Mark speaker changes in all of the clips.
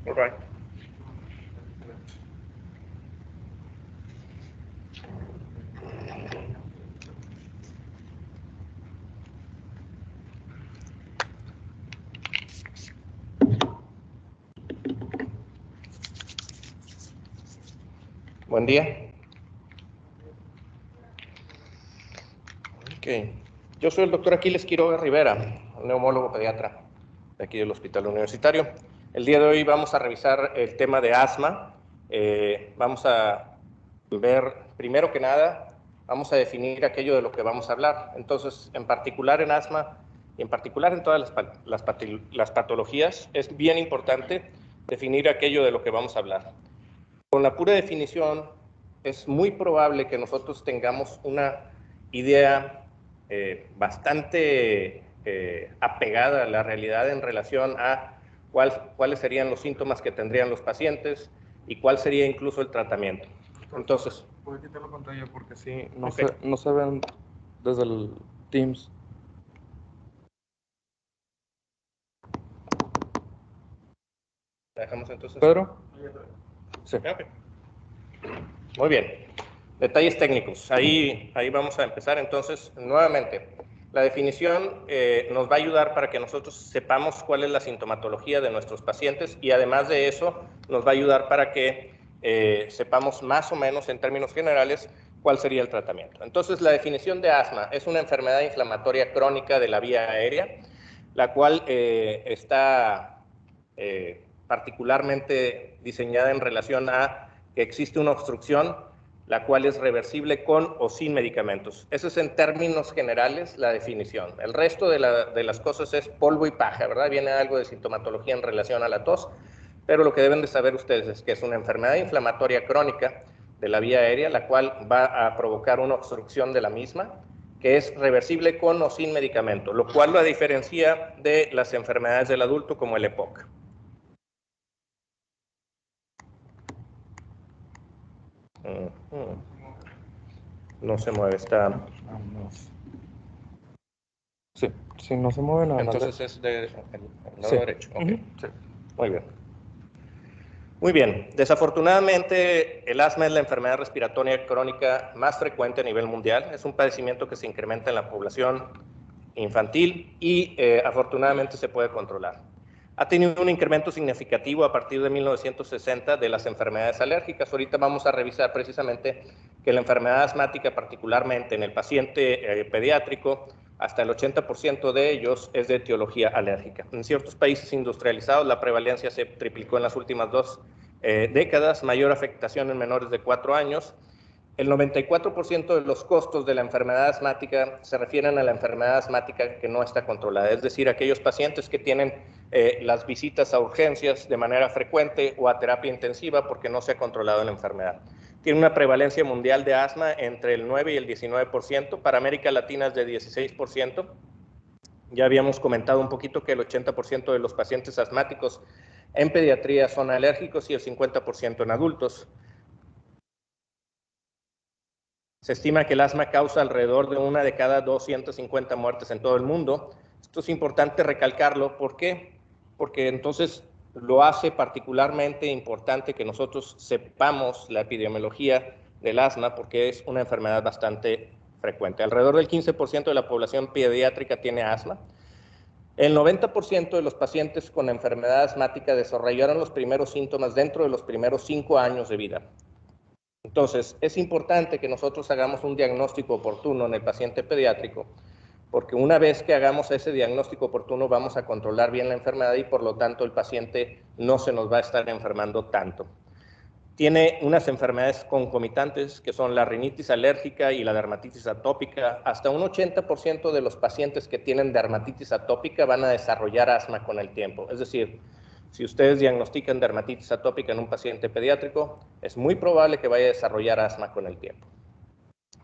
Speaker 1: All right. Buen día. Okay. Yo soy el doctor Aquiles Quiroga Rivera, neumólogo pediatra de aquí del Hospital Universitario. El día de hoy vamos a revisar el tema de asma. Vamos a ver, primero que nada, vamos a definir aquello de lo que vamos a hablar. Entonces, en particular en asma y en particular en todas las patologías, es bien importante definir aquello de lo que vamos a hablar. Con la pura definición, es muy probable que nosotros tengamos una idea bastante apegada a la realidad en relación a cuáles serían los síntomas que tendrían los pacientes y cuál sería incluso el tratamiento. Entonces,
Speaker 2: ¿puedo quitar la pantalla? Porque sí, no,
Speaker 1: okay.
Speaker 2: no se ven desde el Teams.
Speaker 1: ¿La dejamos entonces?
Speaker 2: ¿Pedro?
Speaker 1: Sí. Okay. Muy bien. Detalles técnicos. Ahí vamos a empezar. Entonces, nuevamente, la definición nos va a ayudar para que nosotros sepamos cuál es la sintomatología de nuestros pacientes y además de eso nos va a ayudar para que sepamos más o menos en términos generales cuál sería el tratamiento. Entonces, la definición de asma es una enfermedad inflamatoria crónica de la vía aérea, la cual está particularmente diseñada en relación a que existe una obstrucción, la cual es reversible con o sin medicamentos. Eso es en términos generales la definición. El resto de las cosas es polvo y paja, ¿verdad? Viene algo de sintomatología en relación a la tos, pero lo que deben de saber ustedes es que es una enfermedad inflamatoria crónica de la vía aérea, la cual va a provocar una obstrucción de la misma, que es reversible con o sin medicamento, lo cual la diferencia de las enfermedades del adulto como el EPOC. No se mueve, está...
Speaker 2: Sí, sí, no se mueve nada.
Speaker 1: Entonces es del lado derecho. Okay.
Speaker 2: Sí.
Speaker 1: Muy bien. Muy bien. Desafortunadamente, el asma es la enfermedad respiratoria crónica más frecuente a nivel mundial. Es un padecimiento que se incrementa en la población infantil y afortunadamente se puede controlar. Ha tenido un incremento significativo a partir de 1960 de las enfermedades alérgicas. Ahorita vamos a revisar precisamente que la enfermedad asmática, particularmente en el paciente pediátrico, hasta el 80% de ellos es de etiología alérgica. En ciertos países industrializados la prevalencia se triplicó en las últimas 2 décadas, mayor afectación en menores de 4 años. El 94% de los costos de la enfermedad asmática se refieren a la enfermedad asmática que no está controlada, es decir, aquellos pacientes que tienen las visitas a urgencias de manera frecuente o a terapia intensiva porque no se ha controlado la enfermedad. Tiene una prevalencia mundial de asma entre el 9 y el 19%, para América Latina es de 16%. Ya habíamos comentado un poquito que el 80% de los pacientes asmáticos en pediatría son alérgicos y el 50% en adultos. Se estima que el asma causa alrededor de 1 de cada 250 muertes en todo el mundo. Esto es importante recalcarlo. ¿Por qué? Porque entonces lo hace particularmente importante que nosotros sepamos la epidemiología del asma, porque es una enfermedad bastante frecuente. Alrededor del 15% de la población pediátrica tiene asma. El 90% de los pacientes con enfermedad asmática desarrollaron los primeros síntomas dentro de los primeros 5 años de vida. Entonces, es importante que nosotros hagamos un diagnóstico oportuno en el paciente pediátrico, porque una vez que hagamos ese diagnóstico oportuno vamos a controlar bien la enfermedad y por lo tanto el paciente no se nos va a estar enfermando tanto. Tiene unas enfermedades concomitantes que son la rinitis alérgica y la dermatitis atópica. Hasta un 80% de los pacientes que tienen dermatitis atópica van a desarrollar asma con el tiempo. Es decir, si ustedes diagnostican dermatitis atópica en un paciente pediátrico, es muy probable que vaya a desarrollar asma con el tiempo.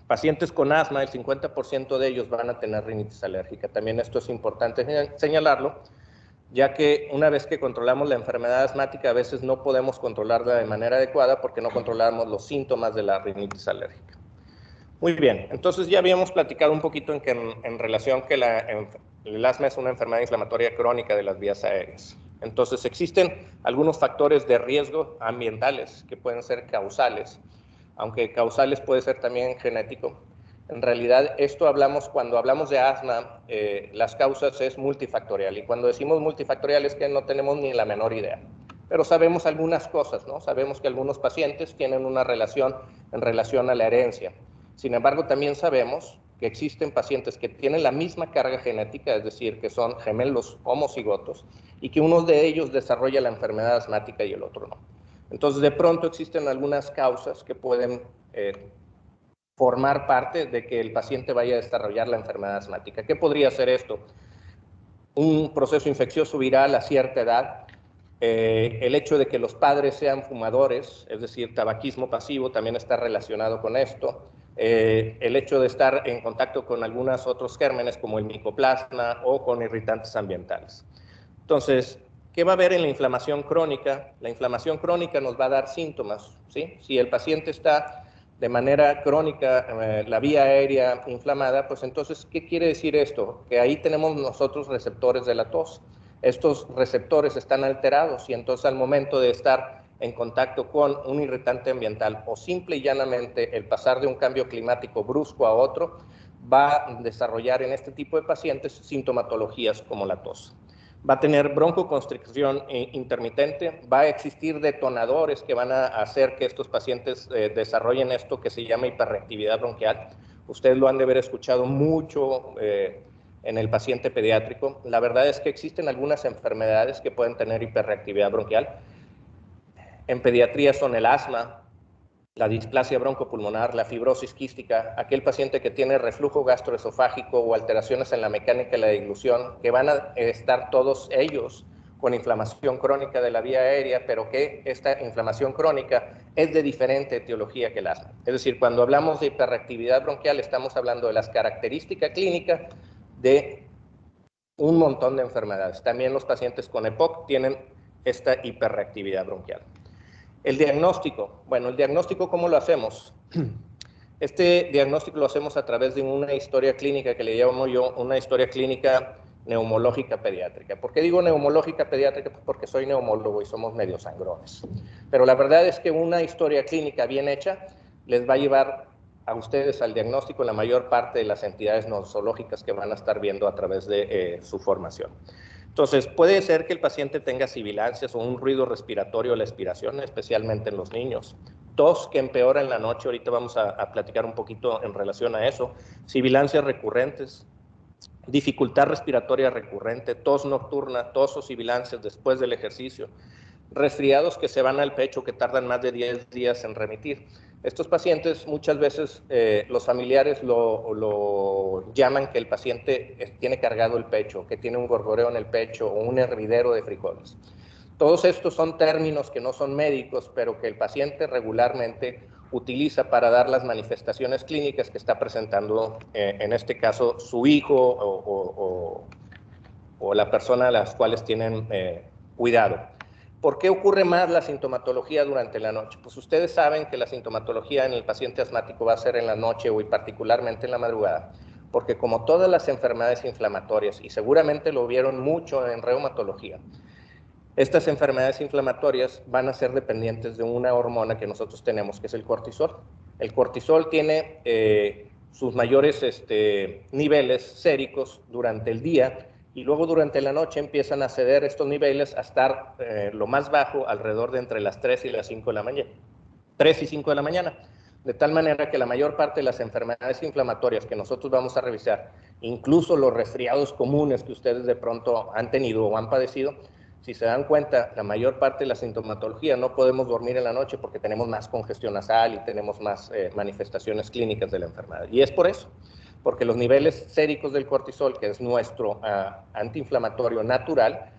Speaker 1: Pacientes con asma, el 50% de ellos van a tener rinitis alérgica. También esto es importante señalarlo, ya que una vez que controlamos la enfermedad asmática, a veces no podemos controlarla de manera adecuada porque no controlamos los síntomas de la rinitis alérgica. Muy bien, entonces ya habíamos platicado un poquito en relación que el asma es una enfermedad inflamatoria crónica de las vías aéreas. Entonces existen algunos factores de riesgo ambientales que pueden ser causales, aunque causales puede ser también genético. En realidad, esto hablamos, cuando hablamos de asma, las causas es multifactorial, y cuando decimos multifactorial es que no tenemos ni la menor idea. Pero sabemos algunas cosas, ¿no? Sabemos que algunos pacientes tienen una relación en relación a la herencia. Sin embargo, también sabemos que existen pacientes que tienen la misma carga genética, es decir, que son gemelos homocigotos, y que uno de ellos desarrolla la enfermedad asmática y el otro no. Entonces, de pronto existen algunas causas que pueden formar parte de que el paciente vaya a desarrollar la enfermedad asmática. ¿Qué podría ser esto? Un proceso infeccioso viral a cierta edad, el hecho de que los padres sean fumadores, es decir, tabaquismo pasivo, también está relacionado con esto, el hecho de estar en contacto con algunos otros gérmenes como el micoplasma o con irritantes ambientales. Entonces, ¿qué va a haber en la inflamación crónica? La inflamación crónica nos va a dar síntomas, ¿sí? Si el paciente está de manera crónica, la vía aérea inflamada, pues entonces, ¿qué quiere decir esto? Que ahí tenemos nosotros receptores de la tos. Estos receptores están alterados y entonces al momento de estar en contacto con un irritante ambiental o simple y llanamente el pasar de un cambio climático brusco a otro, va a desarrollar en este tipo de pacientes sintomatologías como la tos. Va a tener broncoconstricción intermitente, va a existir detonadores que van a hacer que estos pacientes desarrollen esto que se llama hiperreactividad bronquial. Ustedes lo han de haber escuchado mucho en el paciente pediátrico. La verdad es que existen algunas enfermedades que pueden tener hiperreactividad bronquial. En pediatría son el asma, la displasia broncopulmonar, la fibrosis quística, aquel paciente que tiene reflujo gastroesofágico o alteraciones en la mecánica de la deglución, que van a estar todos ellos con inflamación crónica de la vía aérea, pero que esta inflamación crónica es de diferente etiología que el asma. Es decir, cuando hablamos de hiperreactividad bronquial, estamos hablando de las características clínicas de un montón de enfermedades. También los pacientes con EPOC tienen esta hiperreactividad bronquial. El diagnóstico. Bueno, el diagnóstico, ¿cómo lo hacemos? Este diagnóstico lo hacemos a través de una historia clínica que le llamo yo una historia clínica neumológica pediátrica. ¿Por qué digo neumológica pediátrica? Pues porque soy neumólogo y somos medio sangrones. Pero la verdad es que una historia clínica bien hecha les va a llevar a ustedes al diagnóstico en la mayor parte de las entidades nosológicas que van a estar viendo a través de su formación. Entonces, puede ser que el paciente tenga sibilancias o un ruido respiratorio a la expiración, especialmente en los niños. Tos que empeora en la noche, ahorita vamos a platicar un poquito en relación a eso. Sibilancias recurrentes, dificultad respiratoria recurrente, tos nocturna, tos o sibilancias después del ejercicio. Resfriados que se van al pecho, que tardan más de 10 días en remitir. Estos pacientes muchas veces los familiares lo llaman que el paciente tiene cargado el pecho, que tiene un gorgoreo en el pecho o un hervidero de frijoles. Todos estos son términos que no son médicos, pero que el paciente regularmente utiliza para dar las manifestaciones clínicas que está presentando, en este caso, su hijo o la persona a las cuales tienen cuidado. ¿Por qué ocurre más la sintomatología durante la noche? Pues ustedes saben que la sintomatología en el paciente asmático va a ser en la noche y particularmente en la madrugada, porque como todas las enfermedades inflamatorias, y seguramente lo vieron mucho en reumatología, estas enfermedades inflamatorias van a ser dependientes de una hormona que nosotros tenemos, que es el cortisol. El cortisol tiene sus mayores niveles séricos durante el día, y luego durante la noche empiezan a ceder estos niveles a estar lo más bajo, alrededor de entre las 3 y las 5 de la mañana. 3 y 5 de la mañana. De tal manera que la mayor parte de las enfermedades inflamatorias que nosotros vamos a revisar, incluso los resfriados comunes que ustedes de pronto han tenido o han padecido, si se dan cuenta, la mayor parte de la sintomatología no podemos dormir en la noche porque tenemos más congestión nasal y tenemos más manifestaciones clínicas de la enfermedad. Y es por eso, porque los niveles séricos del cortisol, que es nuestro antiinflamatorio natural,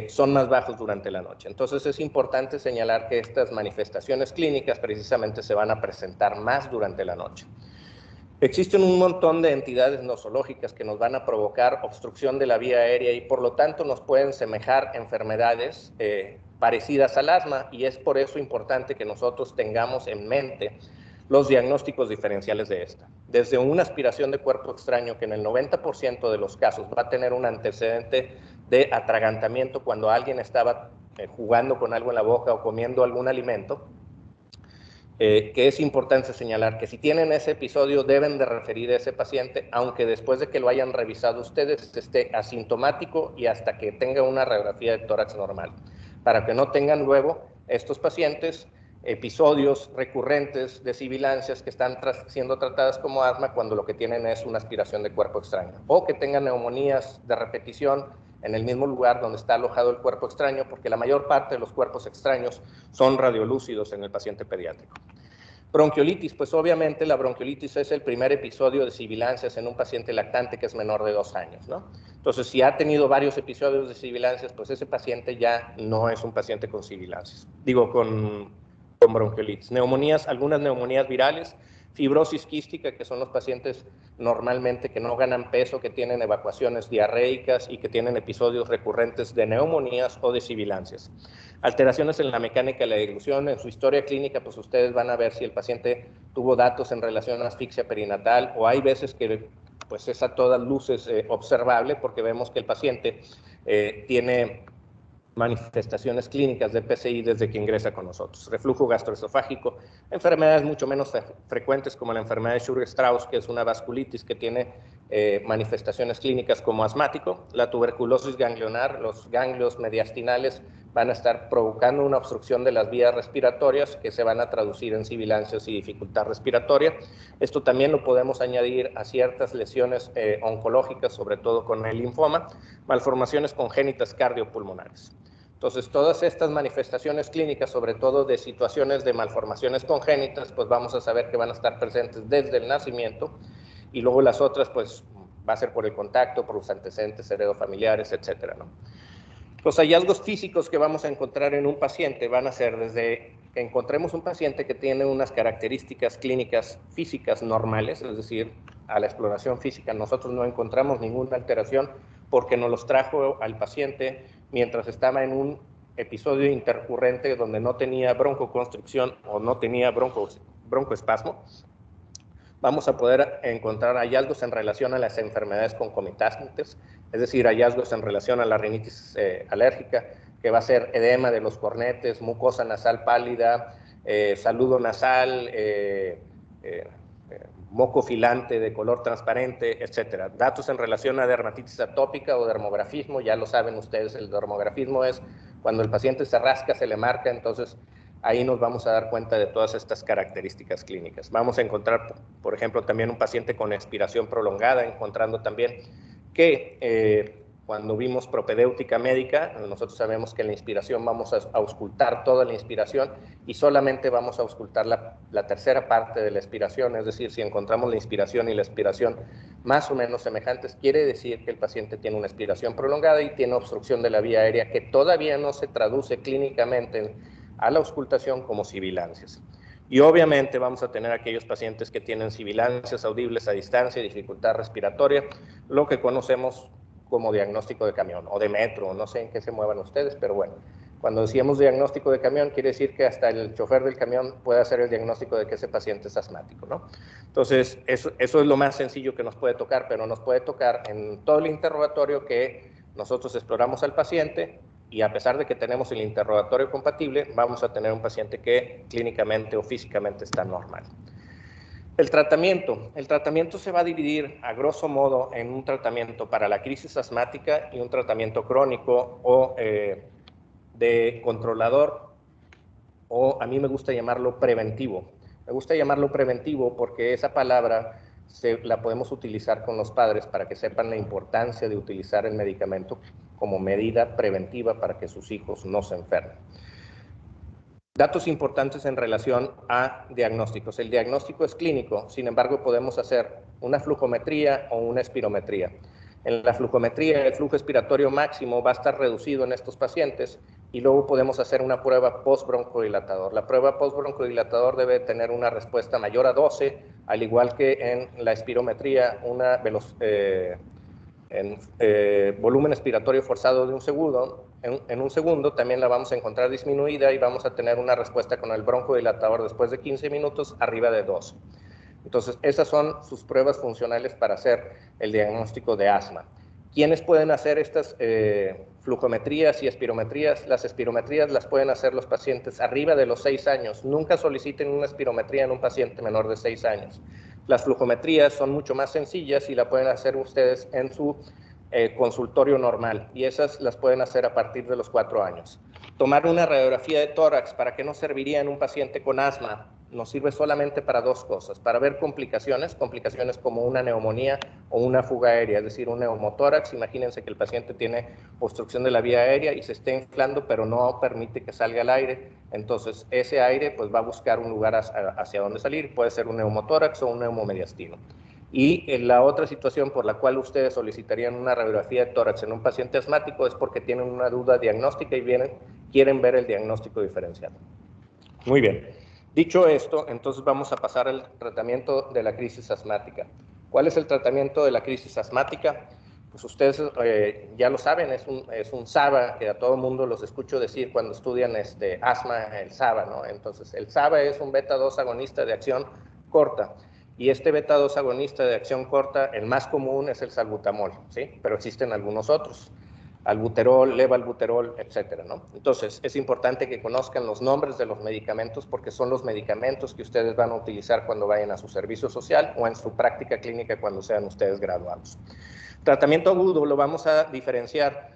Speaker 1: son más bajos durante la noche. Entonces es importante señalar que estas manifestaciones clínicas precisamente se van a presentar más durante la noche. Existen un montón de entidades nosológicas que nos van a provocar obstrucción de la vía aérea y por lo tanto nos pueden semejar enfermedades parecidas al asma, y es por eso importante que nosotros tengamos en mente los diagnósticos diferenciales de esta. Desde una aspiración de cuerpo extraño que en el 90% de los casos va a tener un antecedente de atragantamiento cuando alguien estaba jugando con algo en la boca o comiendo algún alimento, que es importante señalar que si tienen ese episodio deben de referir a ese paciente, aunque después de que lo hayan revisado ustedes esté asintomático y hasta que tenga una radiografía de tórax normal, para que no tengan luego estos pacientes episodios recurrentes de sibilancias que están siendo tratadas como asma cuando lo que tienen es una aspiración de cuerpo extraño, o que tengan neumonías de repetición en el mismo lugar donde está alojado el cuerpo extraño, porque la mayor parte de los cuerpos extraños son radiolúcidos en el paciente pediátrico. Bronquiolitis, pues obviamente la bronquiolitis es el primer episodio de sibilancias en un paciente lactante que es menor de 2 años, ¿no? Entonces, si ha tenido varios episodios de sibilancias, pues ese paciente ya no es un paciente con sibilancias, con bronquiolitis. Neumonías, algunas neumonías virales, fibrosis quística, que son los pacientes normalmente que no ganan peso, que tienen evacuaciones diarreicas y que tienen episodios recurrentes de neumonías o de sibilancias. Alteraciones en la mecánica de la dilución, en su historia clínica, pues ustedes van a ver si el paciente tuvo datos en relación a asfixia perinatal, o hay veces que pues es a todas luces observable, porque vemos que el paciente tiene manifestaciones clínicas de PCI desde que ingresa con nosotros. Reflujo gastroesofágico, enfermedades mucho menos frecuentes como la enfermedad de Sjögren-Strauss, que es una vasculitis que tiene manifestaciones clínicas como asmático. La tuberculosis ganglionar, los ganglios mediastinales van a estar provocando una obstrucción de las vías respiratorias que se van a traducir en sibilancias y dificultad respiratoria. Esto también lo podemos añadir a ciertas lesiones oncológicas, sobre todo con el linfoma, malformaciones congénitas cardiopulmonares. Entonces, todas estas manifestaciones clínicas, sobre todo de situaciones de malformaciones congénitas, pues vamos a saber que van a estar presentes desde el nacimiento, y luego las otras, pues va a ser por el contacto, por los antecedentes heredofamiliares, etcétera, ¿no? Los hallazgos físicos que vamos a encontrar en un paciente van a ser desde que encontremos un paciente que tiene unas características clínicas físicas normales, es decir, a la exploración física nosotros no encontramos ninguna alteración porque nos los trajo al paciente mientras estaba en un episodio intercurrente donde no tenía broncoconstricción o no tenía broncoespasmo. Vamos a poder encontrar hallazgos en relación a las enfermedades concomitantes, es decir, hallazgos en relación a la rinitis alérgica, que va a ser edema de los cornetes, mucosa nasal pálida, saludo nasal, moco filante de color transparente, etcétera. Datos en relación a dermatitis atópica o dermografismo, ya lo saben ustedes, el dermografismo es cuando el paciente se rasca, se le marca, entonces ahí nos vamos a dar cuenta de todas estas características clínicas. Vamos a encontrar, por ejemplo, también un paciente con expiración prolongada, encontrando también que cuando vimos propedéutica médica, nosotros sabemos que en la inspiración vamos a auscultar toda la inspiración y solamente vamos a auscultar la tercera parte de la expiración, es decir, si encontramos la inspiración y la expiración más o menos semejantes, quiere decir que el paciente tiene una expiración prolongada y tiene obstrucción de la vía aérea que todavía no se traduce clínicamente a la auscultación como sibilancias. Y obviamente vamos a tener aquellos pacientes que tienen sibilancias audibles a distancia, dificultad respiratoria, lo que conocemos como diagnóstico de camión o de metro, no sé en qué se muevan ustedes, pero bueno, cuando decíamos diagnóstico de camión quiere decir que hasta el chofer del camión puede hacer el diagnóstico de que ese paciente es asmático, ¿no? Entonces, eso es lo más sencillo que nos puede tocar, pero nos puede tocar en todo el interrogatorio que nosotros exploramos al paciente, y a pesar de que tenemos el interrogatorio compatible, vamos a tener un paciente que clínicamente o físicamente está normal. El tratamiento se va a dividir a grosso modo en un tratamiento para la crisis asmática y un tratamiento crónico o de controlador, o a mí me gusta llamarlo preventivo. Me gusta llamarlo preventivo porque esa palabra la podemos utilizar con los padres para que sepan la importancia de utilizar el medicamento como medida preventiva para que sus hijos no se enfermen. Datos importantes en relación a diagnósticos. El diagnóstico es clínico, sin embargo podemos hacer una flujometría o una espirometría. En la flujometría el flujo expiratorio máximo va a estar reducido en estos pacientes y luego podemos hacer una prueba post-broncodilatador. La prueba post-broncodilatador debe tener una respuesta mayor a 12, al igual que en la espirometría, volumen expiratorio forzado de un segundo. En un segundo también la vamos a encontrar disminuida y vamos a tener una respuesta con el broncodilatador después de 15 minutos arriba de 12. Entonces, esas son sus pruebas funcionales para hacer el diagnóstico de asma. ¿Quiénes pueden hacer estas flujometrías y espirometrías? Las espirometrías las pueden hacer los pacientes arriba de los 6 años. Nunca soliciten una espirometría en un paciente menor de 6 años. Las flujometrías son mucho más sencillas y la pueden hacer ustedes en su consultorio normal, y esas las pueden hacer a partir de los 4 años. Tomar una radiografía de tórax, ¿para qué nos serviría en un paciente con asma? Nos sirve solamente para 2 cosas, para ver complicaciones como una neumonía o una fuga aérea, es decir, un neumotórax. Imagínense que el paciente tiene obstrucción de la vía aérea y se está inflando, pero no permite que salga el aire. Entonces, ese aire pues va a buscar un lugar hacia donde salir, puede ser un neumotórax o un neumomediastino. Y la otra situación por la cual ustedes solicitarían una radiografía de tórax en un paciente asmático es porque tienen una duda diagnóstica y quieren ver el diagnóstico diferencial. Muy bien. Dicho esto, entonces vamos a pasar al tratamiento de la crisis asmática. ¿Cuál es el tratamiento de la crisis asmática? Pues ustedes ya lo saben, es un SABA, que a todo el mundo los escucho decir cuando estudian asma, el SABA, ¿no? Entonces, el SABA es un beta-2 agonista de acción corta. Y este beta-2 agonista de acción corta, el más común es el salbutamol, ¿sí? Pero existen algunos otros. Albuterol, levalbuterol, etcétera, ¿no? Entonces, es importante que conozcan los nombres de los medicamentos porque son los medicamentos que ustedes van a utilizar cuando vayan a su servicio social o en su práctica clínica cuando sean ustedes graduados. Tratamiento agudo lo vamos a diferenciar.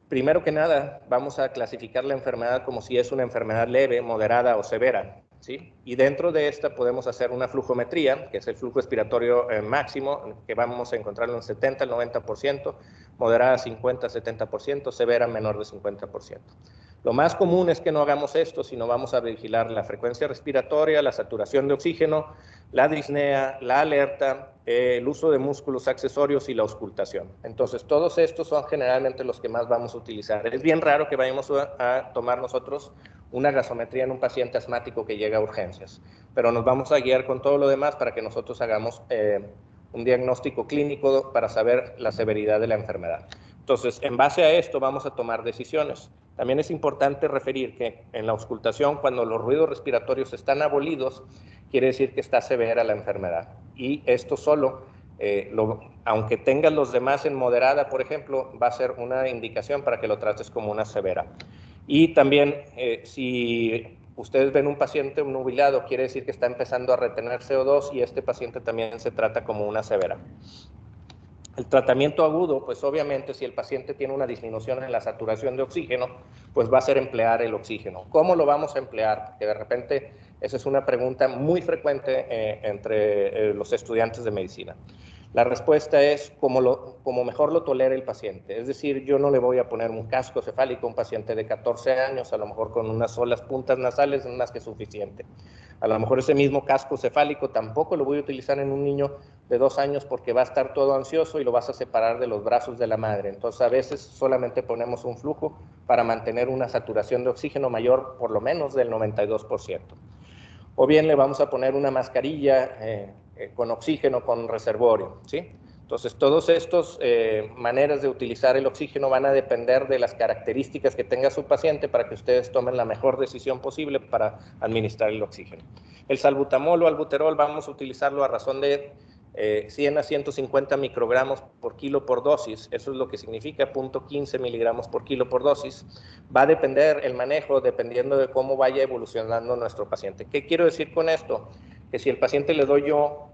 Speaker 1: Primero que nada, vamos a clasificar la enfermedad como si es una enfermedad leve, moderada o severa, ¿sí? Y dentro de esta podemos hacer una flujometría, que es el flujo expiratorio máximo, que vamos a encontrarlo en 70 al 90%, moderada 50 al 70%, severa menor de 50%. Lo más común es que no hagamos esto, sino vamos a vigilar la frecuencia respiratoria, la saturación de oxígeno, la disnea, la alerta, el uso de músculos accesorios y la auscultación. Entonces, todos estos son generalmente los que más vamos a utilizar. Es bien raro que vayamos a tomar nosotros una gasometría en un paciente asmático que llega a urgencias, pero nos vamos a guiar con todo lo demás para que nosotros hagamos un diagnóstico clínico para saber la severidad de la enfermedad. Entonces, en base a esto vamos a tomar decisiones. También es importante referir que en la auscultación, cuando los ruidos respiratorios están abolidos, quiere decir que está severa la enfermedad. Y esto solo, aunque tengas los demás en moderada, por ejemplo, va a ser una indicación para que lo trates como una severa. Y también, si ustedes ven un paciente nubilado, quiere decir que está empezando a retener CO2 y este paciente también se trata como una severa. El tratamiento agudo, pues obviamente si el paciente tiene una disminución en la saturación de oxígeno, pues va a ser emplear el oxígeno. ¿Cómo lo vamos a emplear? Porque de repente esa es una pregunta muy frecuente entre los estudiantes de medicina. La respuesta es como mejor lo tolere el paciente. Es decir, yo no le voy a poner un casco cefálico a un paciente de 14 años, a lo mejor con unas solas puntas nasales es más que suficiente. A lo mejor ese mismo casco cefálico tampoco lo voy a utilizar en un niño de 2 años porque va a estar todo ansioso y lo vas a separar de los brazos de la madre. Entonces, a veces solamente ponemos un flujo para mantener una saturación de oxígeno mayor por lo menos del 92%. O bien le vamos a poner una mascarilla con oxígeno con reservorio, ¿sí? Entonces, todas estas maneras de utilizar el oxígeno van a depender de las características que tenga su paciente para que ustedes tomen la mejor decisión posible para administrar el oxígeno. El salbutamol o albuterol vamos a utilizarlo a razón de 100 a 150 microgramos por kilo por dosis. Eso es lo que significa 0.15 miligramos por kilo por dosis. Va a depender el manejo dependiendo de cómo vaya evolucionando nuestro paciente. ¿Qué quiero decir con esto? Que si el paciente le doy yo,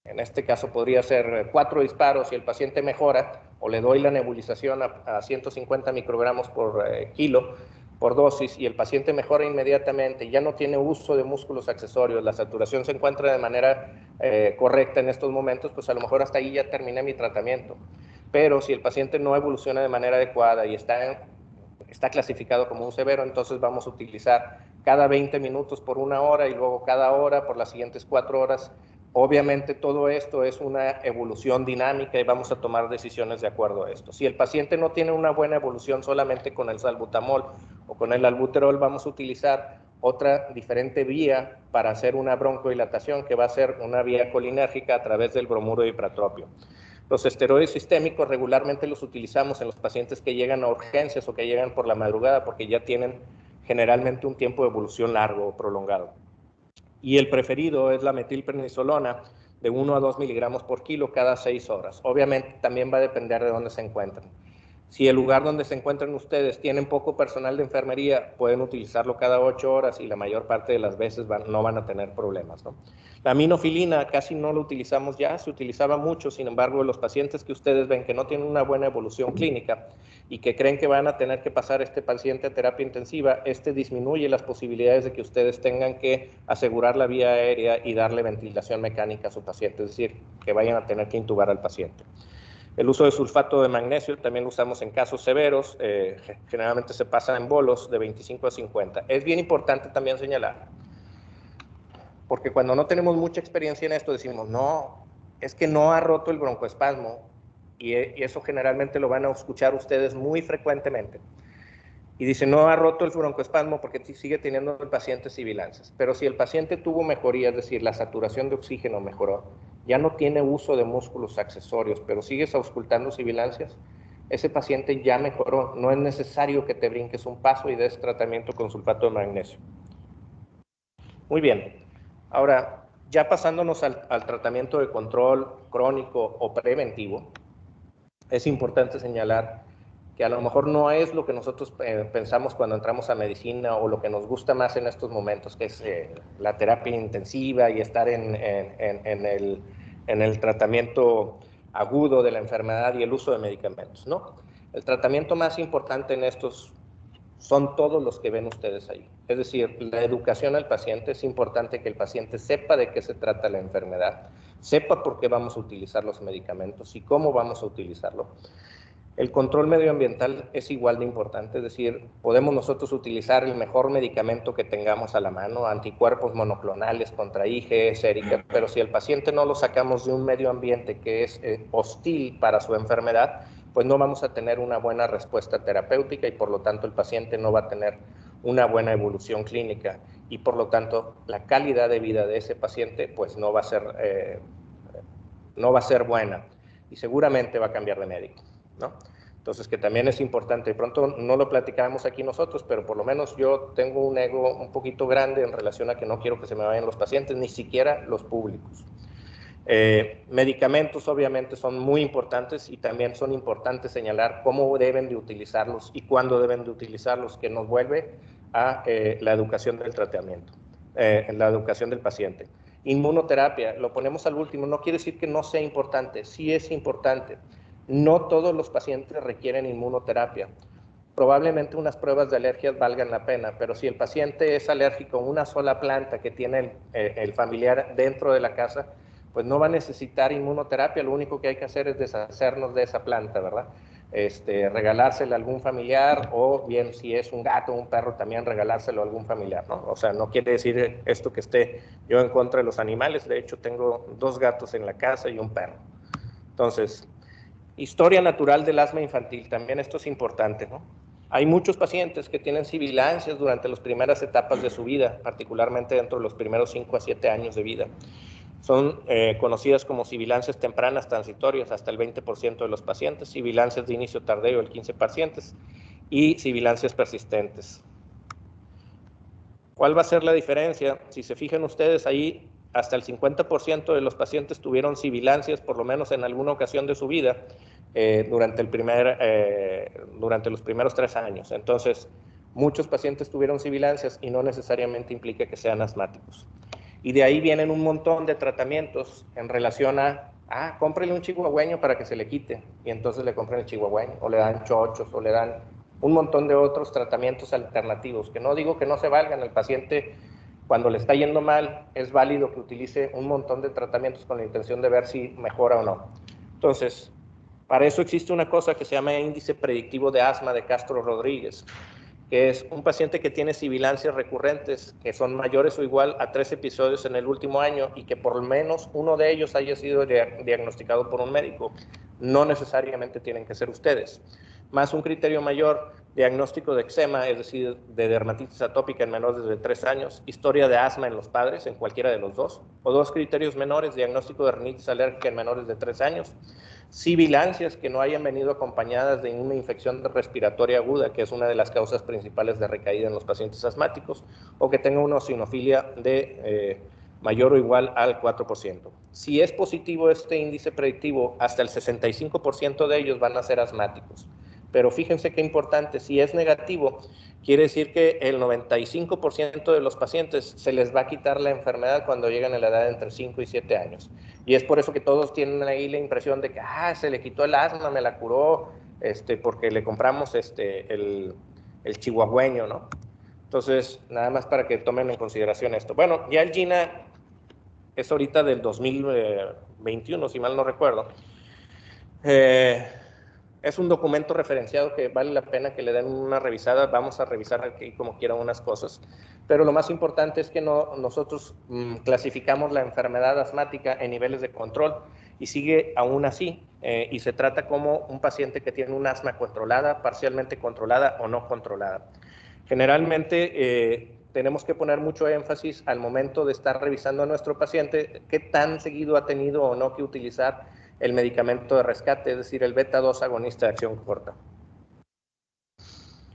Speaker 1: en este caso podría ser 4 disparos, y el paciente mejora, o le doy la nebulización a 150 microgramos por kilo por dosis y el paciente mejora inmediatamente, ya no tiene uso de músculos accesorios, la saturación se encuentra de manera correcta en estos momentos, pues a lo mejor hasta ahí ya terminé mi tratamiento. Pero si el paciente no evoluciona de manera adecuada y está clasificado como un severo, entonces vamos a utilizar cada 20 minutos por 1 hora y luego cada hora por las siguientes 4 horas. Obviamente todo esto es una evolución dinámica y vamos a tomar decisiones de acuerdo a esto. Si el paciente no tiene una buena evolución solamente con el salbutamol o con el albuterol, vamos a utilizar otra diferente vía para hacer una broncodilatación, que va a ser una vía colinérgica a través del bromuro de ipratropio. Los esteroides sistémicos regularmente los utilizamos en los pacientes que llegan a urgencias o que llegan por la madrugada porque ya tienen generalmente un tiempo de evolución largo o prolongado. Y el preferido es la metilprednisolona de 1 a 2 miligramos por kilo cada 6 horas. Obviamente también va a depender de dónde se encuentren. Si el lugar donde se encuentran ustedes tienen poco personal de enfermería, pueden utilizarlo cada 8 horas y la mayor parte de las veces no van a tener problemas, ¿no? La aminofilina casi no lo utilizamos ya, se utilizaba mucho, sin embargo, los pacientes que ustedes ven que no tienen una buena evolución clínica y que creen que van a tener que pasar este paciente a terapia intensiva, disminuye las posibilidades de que ustedes tengan que asegurar la vía aérea y darle ventilación mecánica a su paciente, es decir, que vayan a tener que intubar al paciente. El uso de sulfato de magnesio también lo usamos en casos severos, generalmente se pasa en bolos de 25 a 50. Es bien importante también señalar, porque cuando no tenemos mucha experiencia en esto decimos, no, es que no ha roto el broncoespasmo, y eso generalmente lo van a escuchar ustedes muy frecuentemente. Y dice, no ha roto el broncoespasmo porque sigue teniendo el paciente sibilancias. Pero si el paciente tuvo mejoría, es decir, la saturación de oxígeno mejoró, ya no tiene uso de músculos accesorios, pero sigues auscultando sibilancias, ese paciente ya mejoró. No es necesario que te brinques un paso y des tratamiento con sulfato de magnesio. Muy bien. Ahora, ya pasándonos al tratamiento de control crónico o preventivo, es importante señalar que a lo mejor no es lo que nosotros pensamos cuando entramos a medicina o lo que nos gusta más en estos momentos, que es la terapia intensiva y estar en el tratamiento agudo de la enfermedad y el uso de medicamentos, ¿no? El tratamiento más importante en estos son todos los que ven ustedes ahí. Es decir, la educación al paciente, es importante que el paciente sepa de qué se trata la enfermedad, sepa por qué vamos a utilizar los medicamentos y cómo vamos a utilizarlo. El control medioambiental es igual de importante, es decir, podemos nosotros utilizar el mejor medicamento que tengamos a la mano, anticuerpos monoclonales contra IgE, sérica, pero si el paciente no lo sacamos de un medio ambiente que es hostil para su enfermedad, pues no vamos a tener una buena respuesta terapéutica y por lo tanto el paciente no va a tener una buena evolución clínica y por lo tanto la calidad de vida de ese paciente pues no va a ser buena y seguramente va a cambiar de médico, ¿no? Entonces, que también es importante, de pronto no lo platicamos aquí nosotros, pero por lo menos yo tengo un ego un poquito grande en relación a que no quiero que se me vayan los pacientes, ni siquiera los públicos. Medicamentos obviamente son muy importantes y también son importantes señalar cómo deben de utilizarlos y cuándo deben de utilizarlos, que nos vuelve a la educación del tratamiento, la educación del paciente. Inmunoterapia, lo ponemos al último, no quiere decir que no sea importante, sí es importante. No todos los pacientes requieren inmunoterapia. Probablemente unas pruebas de alergias valgan la pena, pero si el paciente es alérgico a una sola planta que tiene el familiar dentro de la casa, pues no va a necesitar inmunoterapia, lo único que hay que hacer es deshacernos de esa planta, ¿verdad? Regalársela a algún familiar o bien si es un gato o un perro también regalárselo a algún familiar, ¿no? O sea, no quiere decir esto que esté yo en contra de los animales, de hecho tengo 2 gatos en la casa y un perro. Entonces, historia natural del asma infantil, también esto es importante, ¿no? Hay muchos pacientes que tienen sibilancias durante las primeras etapas de su vida, particularmente dentro de los primeros 5 a 7 años de vida. Son conocidas como sibilancias tempranas transitorias, hasta el 20% de los pacientes, sibilancias de inicio tardío, el 15%, y sibilancias persistentes. ¿Cuál va a ser la diferencia? Si se fijan ustedes ahí, hasta el 50% de los pacientes tuvieron sibilancias, por lo menos en alguna ocasión de su vida, durante los primeros 3 años. Entonces, muchos pacientes tuvieron sibilancias y no necesariamente implica que sean asmáticos. Y de ahí vienen un montón de tratamientos en relación a, cómprele un chihuahueño para que se le quite. Y entonces le compran el chihuahueño, o le dan chochos, o le dan un montón de otros tratamientos alternativos, que no digo que no se valgan. El paciente, cuando le está yendo mal, es válido que utilice un montón de tratamientos con la intención de ver si mejora o no. Entonces, para eso existe una cosa que se llama índice predictivo de asma de Castro Rodríguez, que es un paciente que tiene sibilancias recurrentes que son mayores o igual a 3 episodios en el último año y que por lo menos uno de ellos haya sido diagnosticado por un médico. No necesariamente tienen que ser ustedes. Más un criterio mayor, diagnóstico de eczema, es decir, de dermatitis atópica en menores de 3 años, historia de asma en los padres, en cualquiera de los dos, o 2 criterios menores, diagnóstico de rinitis alérgica en menores de 3 años, sibilancias que no hayan venido acompañadas de una infección respiratoria aguda, que es una de las causas principales de recaída en los pacientes asmáticos, o que tenga una eosinofilia de mayor o igual al 4%. Si es positivo este índice predictivo, hasta el 65% de ellos van a ser asmáticos. Pero fíjense qué importante, si es negativo, quiere decir que el 95% de los pacientes se les va a quitar la enfermedad cuando llegan a la edad de entre 5 y 7 años. Y es por eso que todos tienen ahí la impresión de que se le quitó el asma, me la curó, porque le compramos el chihuahueño, ¿no? Entonces, nada más para que tomen en consideración esto. Bueno, ya el GINA es ahorita del 2021, si mal no recuerdo. Es un documento referenciado que vale la pena que le den una revisada. Vamos a revisar aquí como quiera unas cosas. Pero lo más importante es que nosotros clasificamos la enfermedad asmática en niveles de control y sigue aún así. Y se trata como un paciente que tiene un asma controlada, parcialmente controlada o no controlada. Generalmente tenemos que poner mucho énfasis al momento de estar revisando a nuestro paciente qué tan seguido ha tenido o no que utilizar el medicamento de rescate, es decir, el beta-2 agonista de acción corta.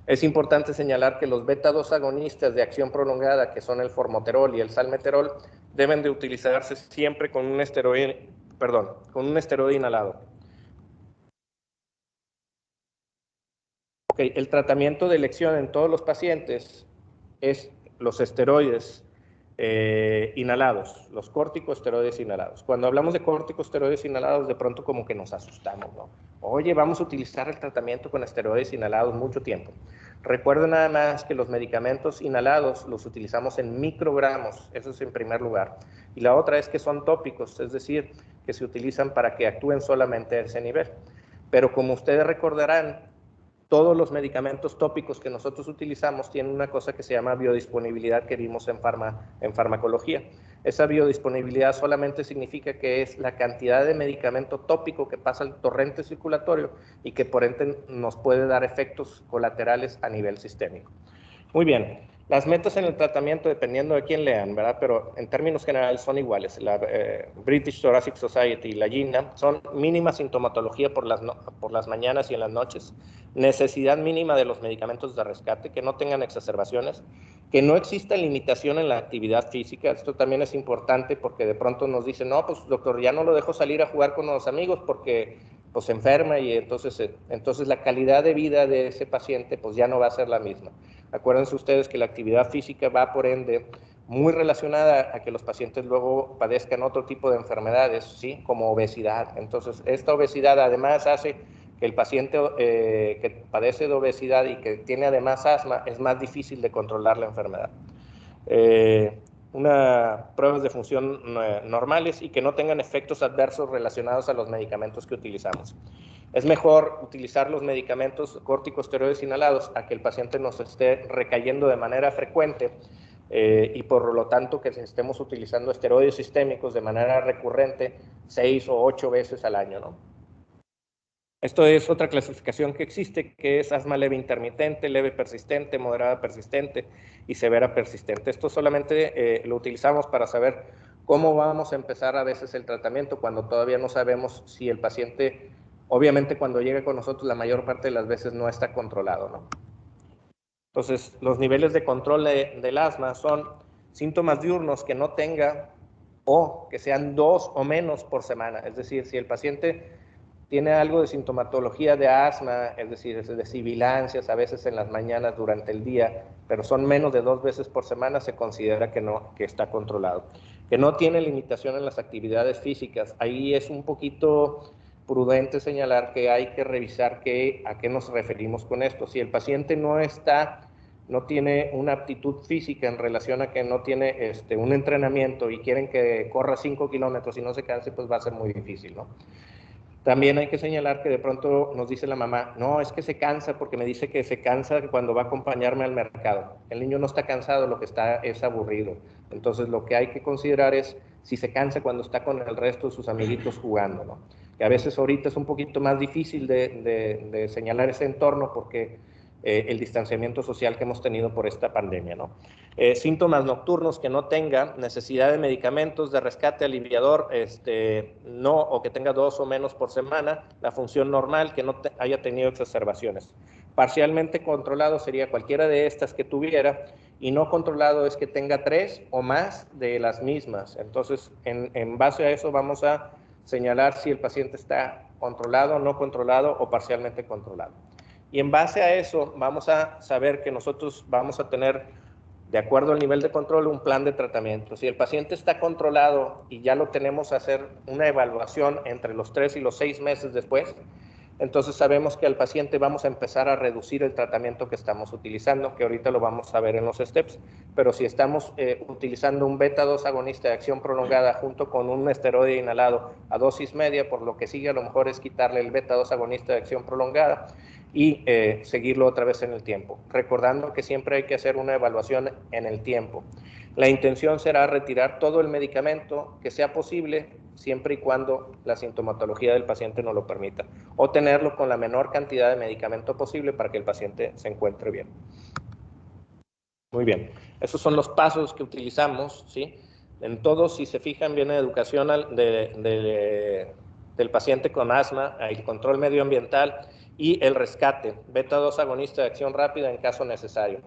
Speaker 1: Es importante señalar que los beta-2 agonistas de acción prolongada, que son el formoterol y el salmeterol, deben de utilizarse siempre con un esteroide inhalado. Okay, el tratamiento de elección en todos los pacientes es los esteroides inhalados, los corticosteroides inhalados. Cuando hablamos de corticosteroides inhalados, de pronto como que nos asustamos, ¿no? Oye, vamos a utilizar el tratamiento con esteroides inhalados mucho tiempo. Recuerden nada más que los medicamentos inhalados los utilizamos en microgramos, eso es en primer lugar. Y la otra es que son tópicos, es decir, que se utilizan para que actúen solamente a ese nivel. Pero como ustedes recordarán, todos los medicamentos tópicos que nosotros utilizamos tienen una cosa que se llama biodisponibilidad que vimos en farmacología. Esa biodisponibilidad solamente significa que es la cantidad de medicamento tópico que pasa al torrente circulatorio y que por ende nos puede dar efectos colaterales a nivel sistémico. Muy bien, las metas en el tratamiento, dependiendo de quién lean, ¿verdad? Pero en términos generales son iguales. La British Thoracic Society y la GINA son mínima sintomatología por las mañanas y en las noches, necesidad mínima de los medicamentos de rescate, que no tengan exacerbaciones, que no exista limitación en la actividad física. Esto también es importante porque de pronto nos dicen, no, pues doctor, ya no lo dejo salir a jugar con los amigos porque pues se enferma y entonces la calidad de vida de ese paciente pues ya no va a ser la misma. Acuérdense ustedes que la actividad física va por ende muy relacionada a que los pacientes luego padezcan otro tipo de enfermedades, ¿sí? Como obesidad. Entonces, esta obesidad además hace que el paciente que padece de obesidad y que tiene además asma, es más difícil de controlar la enfermedad. Pruebas de función normales y que no tengan efectos adversos relacionados a los medicamentos que utilizamos. Es mejor utilizar los medicamentos corticosteroides inhalados a que el paciente nos esté recayendo de manera frecuente y por lo tanto que estemos utilizando esteroides sistémicos de manera recurrente 6 o 8 veces al año, ¿no? Esto es otra clasificación que existe, que es asma leve intermitente, leve persistente, moderada persistente y severa persistente. Esto solamente lo utilizamos para saber cómo vamos a empezar a veces el tratamiento cuando todavía no sabemos si el paciente, obviamente cuando llega con nosotros la mayor parte de las veces no está controlado, ¿no? Entonces, los niveles de control del asma son síntomas diurnos que no tenga o que sean 2 o menos por semana. Es decir, si el paciente tiene algo de sintomatología de asma, es decir, de sibilancias a veces en las mañanas durante el día, pero son menos de 2 veces por semana, se considera que está controlado. Que no tiene limitación en las actividades físicas, ahí es un poquito prudente señalar que hay que revisar a qué nos referimos con esto. Si el paciente no tiene una aptitud física en relación a que no tiene un entrenamiento y quieren que corra 5 kilómetros y no se canse, pues va a ser muy difícil, ¿no? También hay que señalar que de pronto nos dice la mamá, no, es que se cansa porque me dice que se cansa cuando va a acompañarme al mercado. El niño no está cansado, lo que está es aburrido. Entonces lo que hay que considerar es si se cansa cuando está con el resto de sus amiguitos jugando, ¿no? Que a veces ahorita es un poquito más difícil de señalar ese entorno porque el distanciamiento social que hemos tenido por esta pandemia, ¿no? Síntomas nocturnos que no tenga necesidad de medicamentos de rescate aliviador, no, o que tenga 2 o menos por semana, la función normal, que no haya tenido exacerbaciones. Parcialmente controlado sería cualquiera de estas que tuviera, y no controlado es que tenga 3 o más de las mismas. Entonces, en base a eso vamos a señalar si el paciente está controlado, no controlado o parcialmente controlado. Y en base a eso vamos a saber que nosotros vamos a tener, de acuerdo al nivel de control, un plan de tratamiento. Si el paciente está controlado y ya lo tenemos a hacer una evaluación entre los 3 y los 6 meses después, entonces sabemos que al paciente vamos a empezar a reducir el tratamiento que estamos utilizando, que ahorita lo vamos a ver en los steps, pero si estamos utilizando un beta-2 agonista de acción prolongada junto con un esteroide inhalado a dosis media, por lo que sigue a lo mejor es quitarle el beta-2 agonista de acción prolongada y seguirlo otra vez en el tiempo, recordando que siempre hay que hacer una evaluación en el tiempo. La intención será retirar todo el medicamento que sea posible, siempre y cuando la sintomatología del paciente no lo permita, o tenerlo con la menor cantidad de medicamento posible para que el paciente se encuentre bien. Muy bien, esos son los pasos que utilizamos, ¿sí? En todos, si se fijan, viene educación del paciente con asma, el control medioambiental y el rescate, beta-2 agonista de acción rápida en caso necesario.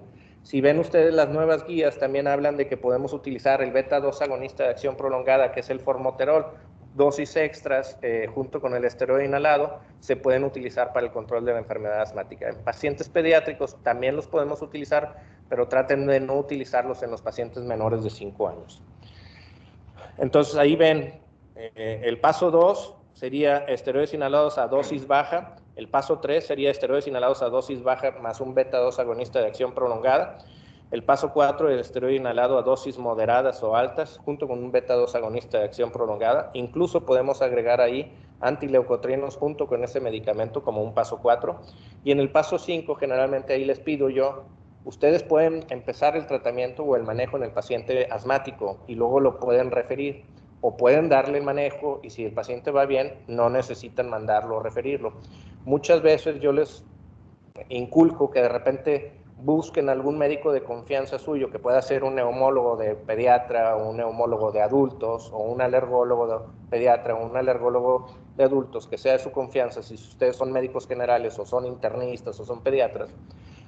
Speaker 1: Si ven ustedes las nuevas guías, también hablan de que podemos utilizar el beta-2 agonista de acción prolongada, que es el formoterol, dosis extras junto con el esteroide inhalado, se pueden utilizar para el control de la enfermedad asmática. En pacientes pediátricos también los podemos utilizar, pero traten de no utilizarlos en los pacientes menores de 5 años. Entonces ahí ven, el paso 2 sería esteroides inhalados a dosis baja, el paso 3 sería esteroides inhalados a dosis baja más un beta-2 agonista de acción prolongada, el paso 4 el esteroide inhalado a dosis moderadas o altas junto con un beta-2 agonista de acción prolongada, incluso podemos agregar ahí antileucotrienos junto con ese medicamento como un paso 4, y en el paso 5 generalmente ahí les pido yo, ustedes pueden empezar el tratamiento o el manejo en el paciente asmático y luego lo pueden referir, o pueden darle el manejo y si el paciente va bien, no necesitan mandarlo o referirlo. Muchas veces yo les inculco que de repente busquen algún médico de confianza suyo, que pueda ser un neumólogo de pediatra, o un neumólogo de adultos, o un alergólogo de pediatra, o un alergólogo de adultos, que sea de su confianza, si ustedes son médicos generales, o son internistas, o son pediatras,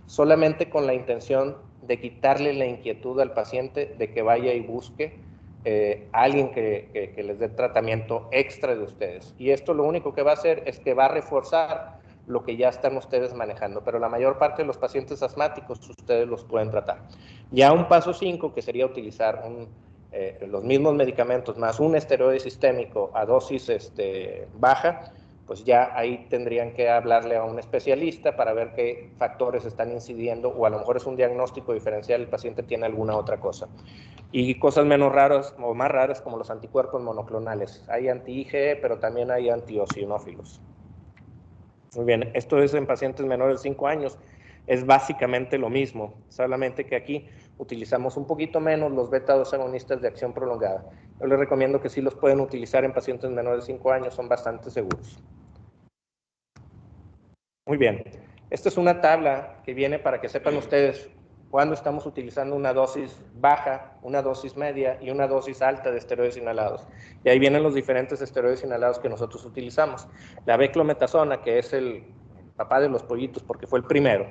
Speaker 1: solamente con la intención de quitarle la inquietud al paciente de que vaya y busque a alguien que les dé tratamiento extra de ustedes. Y esto lo único que va a hacer es que va a reforzar lo que ya están ustedes manejando, pero la mayor parte de los pacientes asmáticos ustedes los pueden tratar. Ya un paso 5, que sería utilizar los mismos medicamentos más un esteroide sistémico a dosis baja, pues ya ahí tendrían que hablarle a un especialista para ver qué factores están incidiendo, o a lo mejor es un diagnóstico diferencial, el paciente tiene alguna otra cosa. Y cosas menos raras o más raras como los anticuerpos monoclonales. Hay anti-IgE, pero también hay antiosinófilos. Muy bien, esto es en pacientes menores de 5 años. Es básicamente lo mismo, solamente que aquí utilizamos un poquito menos los beta-2 agonistas de acción prolongada. Yo les recomiendo que sí los pueden utilizar en pacientes menores de 5 años, son bastante seguros. Muy bien, esta es una tabla que viene para que sepan ustedes cuándo estamos utilizando una dosis baja, una dosis media y una dosis alta de esteroides inhalados. Y ahí vienen los diferentes esteroides inhalados que nosotros utilizamos. La beclometasona, que es el papá de los pollitos porque fue el primero,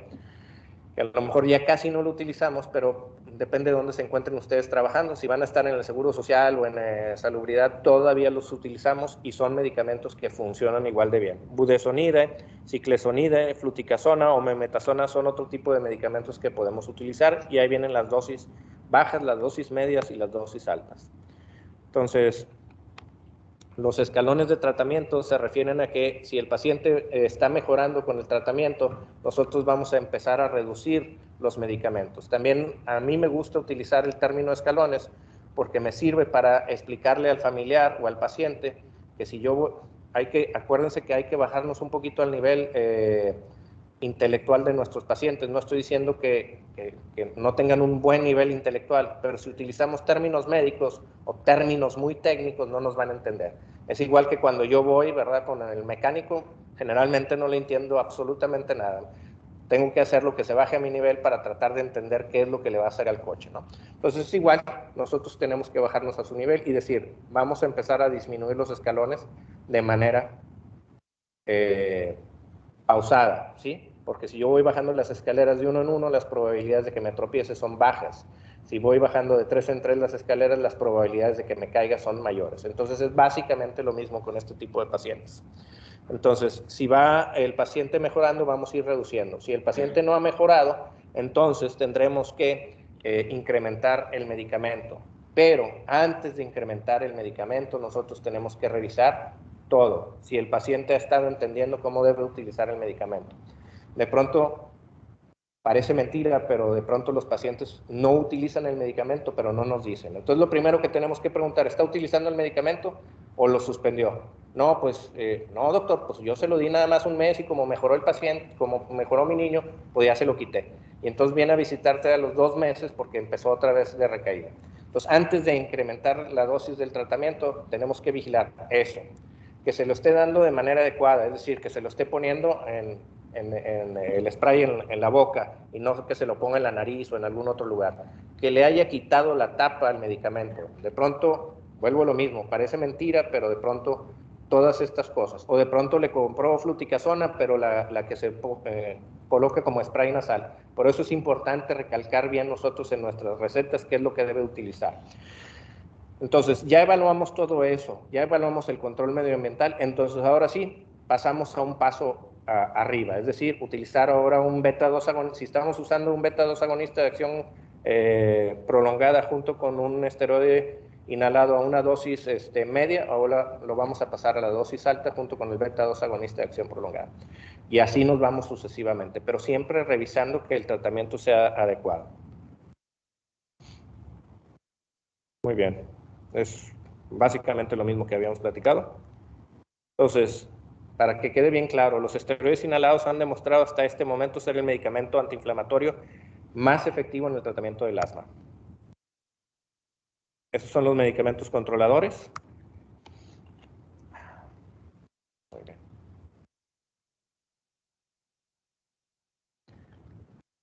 Speaker 1: que a lo mejor ya casi no lo utilizamos, pero depende de dónde se encuentren ustedes trabajando. Si van a estar en el Seguro Social o en Salubridad, todavía los utilizamos y son medicamentos que funcionan igual de bien. Budesonide, ciclesonide, fluticasona o memetasona son otro tipo de medicamentos que podemos utilizar, y ahí vienen las dosis bajas, las dosis medias y las dosis altas. Entonces, los escalones de tratamiento se refieren a que si el paciente está mejorando con el tratamiento, nosotros vamos a empezar a reducir los medicamentos. También a mí me gusta utilizar el término escalones porque me sirve para explicarle al familiar o al paciente que si yo acuérdense que hay que bajarnos un poquito al nivel intelectual de nuestros pacientes. No estoy diciendo que no tengan un buen nivel intelectual, pero si utilizamos términos médicos o términos muy técnicos no nos van a entender. Es igual que cuando yo voy, ¿verdad?, con el mecánico, generalmente no le entiendo absolutamente nada. Tengo que hacer lo que se baje a mi nivel para tratar de entender qué es lo que le va a hacer al coche, ¿no? Entonces es igual, nosotros tenemos que bajarnos a su nivel y decir, vamos a empezar a disminuir los escalones de manera pausada, ¿sí? porque si yo voy bajando las escaleras de uno en uno, las probabilidades de que me tropiece son bajas. Si voy bajando de 3 en 3 las escaleras, las probabilidades de que me caiga son mayores. Entonces es básicamente lo mismo con este tipo de pacientes. Entonces, si va el paciente mejorando, vamos a ir reduciendo. Si el paciente no ha mejorado, entonces tendremos que incrementar el medicamento. Pero antes de incrementar el medicamento, nosotros tenemos que revisar todo. Si el paciente ha estado entendiendo cómo debe utilizar el medicamento. De pronto, parece mentira, pero de pronto los pacientes no utilizan el medicamento, pero no nos dicen. Entonces, lo primero que tenemos que preguntar, ¿está utilizando el medicamento o lo suspendió? No, pues, no, doctor, pues yo se lo di nada más un mes y como mejoró el paciente, como mejoró mi niño, pues ya se lo quité. Y entonces viene a visitarte a los 2 meses porque empezó otra vez de recaída. Entonces, antes de incrementar la dosis del tratamiento, tenemos que vigilar eso, que se lo esté dando de manera adecuada, es decir, que se lo esté poniendo en el spray en la boca y no que se lo ponga en la nariz o en algún otro lugar, que le haya quitado la tapa al medicamento. De pronto, vuelvo a lo mismo, parece mentira, pero de pronto todas estas cosas, o de pronto le compró fluticasona, pero la que se coloca como spray nasal. Por eso es importante recalcar bien nosotros en nuestras recetas qué es lo que debe utilizar. Entonces, ya evaluamos todo eso, ya evaluamos el control medioambiental, entonces ahora sí, pasamos a un paso arriba, es decir, utilizar ahora un beta-2 agonista. Si estamos usando un beta-2 agonista de acción prolongada junto con un esteroide inhalado a una dosis media, ahora lo vamos a pasar a la dosis alta junto con el beta-2 agonista de acción prolongada. Y así nos vamos sucesivamente, pero siempre revisando que el tratamiento sea adecuado. Muy bien, es básicamente lo mismo que habíamos platicado. Entonces, para que quede bien claro, los esteroides inhalados han demostrado hasta este momento ser el medicamento antiinflamatorio más efectivo en el tratamiento del asma. Esos son los medicamentos controladores. Muy bien.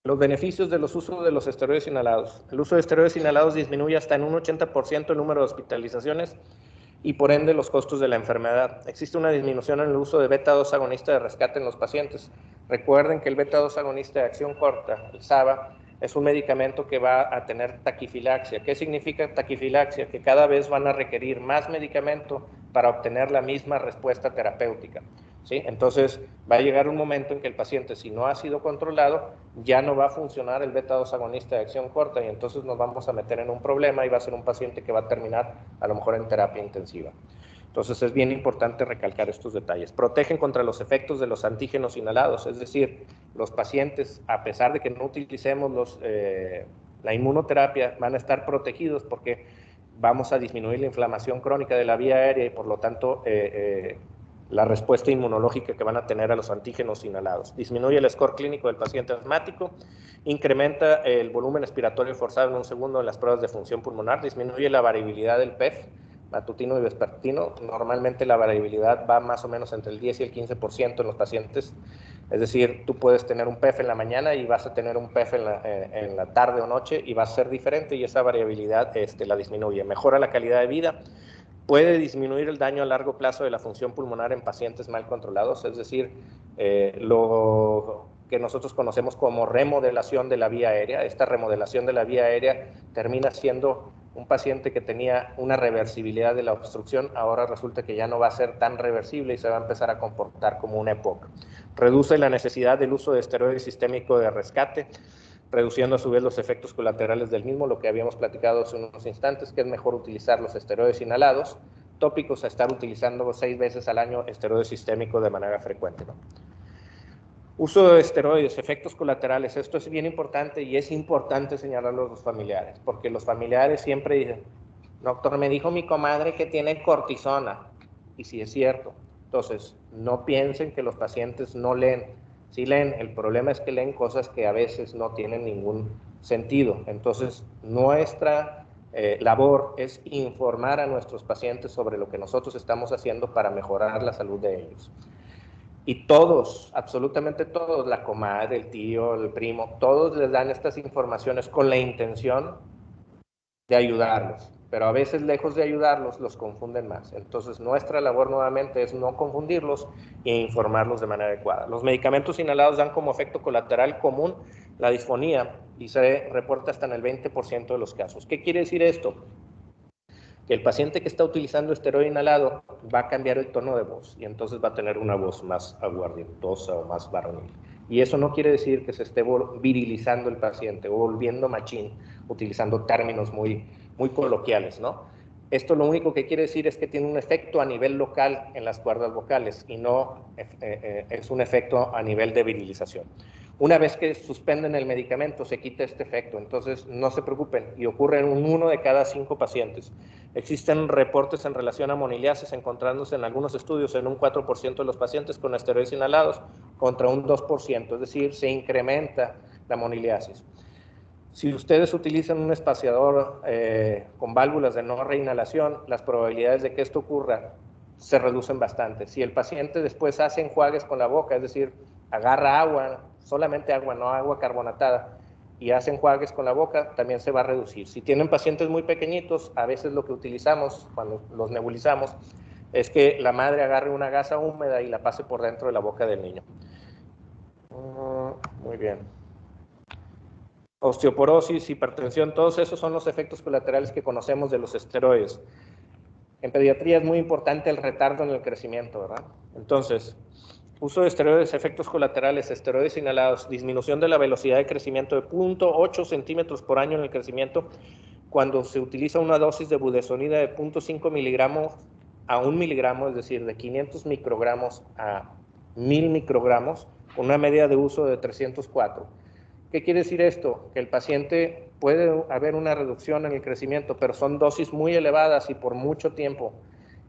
Speaker 1: Los beneficios de los usos de los esteroides inhalados. El uso de esteroides inhalados disminuye hasta en un 80% el número de hospitalizaciones y por ende los costos de la enfermedad. Existe una disminución en el uso de beta-2 agonista de rescate en los pacientes. Recuerden que el beta-2 agonista de acción corta, el SABA, es un medicamento que va a tener taquifilaxia. ¿Qué significa taquifilaxia? Que cada vez van a requerir más medicamento para obtener la misma respuesta terapéutica. ¿Sí? Entonces va a llegar un momento en que el paciente, si no ha sido controlado, ya no va a funcionar el beta-2 agonista de acción corta y entonces nos vamos a meter en un problema y va a ser un paciente que va a terminar a lo mejor en terapia intensiva. Entonces es bien importante recalcar estos detalles. Protegen contra los efectos de los antígenos inhalados, es decir, los pacientes, a pesar de que no utilicemos la inmunoterapia, van a estar protegidos porque vamos a disminuir la inflamación crónica de la vía aérea y por lo tanto la respuesta inmunológica que van a tener a los antígenos inhalados. Disminuye el score clínico del paciente asmático, incrementa el volumen expiratorio forzado en un segundo en las pruebas de función pulmonar, disminuye la variabilidad del PEF, matutino y vespertino. Normalmente la variabilidad va más o menos entre el 10 y el 15% en los pacientes. Es decir, tú puedes tener un PEF en la mañana y vas a tener un PEF en la tarde o noche y va a ser diferente y esa variabilidad la disminuye. Mejora la calidad de vida. Puede disminuir el daño a largo plazo de la función pulmonar en pacientes mal controlados, es decir, lo que nosotros conocemos como remodelación de la vía aérea. Esta remodelación de la vía aérea termina siendo un paciente que tenía una reversibilidad de la obstrucción, ahora resulta que ya no va a ser tan reversible y se va a empezar a comportar como una EPOC. Reduce la necesidad del uso de esteroide sistémico de rescate, reduciendo a su vez los efectos colaterales del mismo, lo que habíamos platicado hace unos instantes, que es mejor utilizar los esteroides inhalados, tópicos a estar utilizando 6 veces al año esteroide sistémico de manera frecuente, ¿no? Uso de esteroides, efectos colaterales, esto es bien importante y es importante señalarlo a los familiares, porque los familiares siempre dicen, doctor, me dijo mi comadre que tiene cortisona, y sí es cierto. Entonces, no piensen que los pacientes no leen. Sí leen, el problema es que leen cosas que a veces no tienen ningún sentido. Entonces, nuestra labor es informar a nuestros pacientes sobre lo que nosotros estamos haciendo para mejorar la salud de ellos. Y todos, absolutamente todos, la comadre, el tío, el primo, todos les dan estas informaciones con la intención de ayudarlos, pero a veces lejos de ayudarlos los confunden más. Entonces nuestra labor nuevamente es no confundirlos e informarlos de manera adecuada. Los medicamentos inhalados dan como efecto colateral común la disfonía y se reporta hasta en el 20% de los casos. ¿Qué quiere decir esto? Que el paciente que está utilizando esteroide inhalado va a cambiar el tono de voz y entonces va a tener una voz más aguardientosa o más varonil. Y eso no quiere decir que se esté virilizando el paciente o volviendo machín, utilizando términos muy coloquiales, ¿no? Esto lo único que quiere decir es que tiene un efecto a nivel local en las cuerdas vocales y no es un efecto a nivel de virilización. Una vez que suspenden el medicamento, se quita este efecto, entonces no se preocupen, y ocurre en 1 de cada 5 pacientes. Existen reportes en relación a moniliasis, encontrándose en algunos estudios en un 4% de los pacientes con esteroides inhalados contra un 2%, es decir, se incrementa la moniliasis. Si ustedes utilizan un espaciador con válvulas de no reinhalación, las probabilidades de que esto ocurra se reducen bastante. Si el paciente después hace enjuagues con la boca, es decir, agarra agua, solamente agua, no agua carbonatada, y hace enjuagues con la boca, también se va a reducir. Si tienen pacientes muy pequeñitos, a veces lo que utilizamos cuando los nebulizamos es que la madre agarre una gasa húmeda y la pase por dentro de la boca del niño. Muy bien. Osteoporosis, hipertensión, todos esos son los efectos colaterales que conocemos de los esteroides. En pediatría es muy importante el retardo en el crecimiento, ¿verdad? Entonces, uso de esteroides, efectos colaterales, esteroides inhalados, disminución de la velocidad de crecimiento de 0.8 centímetros por año en el crecimiento cuando se utiliza una dosis de budesonida de 0.5 miligramos a 1 miligramo, es decir, de 500 microgramos a 1000 microgramos, con una media de uso de 304. ¿Qué quiere decir esto? Que el paciente puede haber una reducción en el crecimiento, pero son dosis muy elevadas y por mucho tiempo.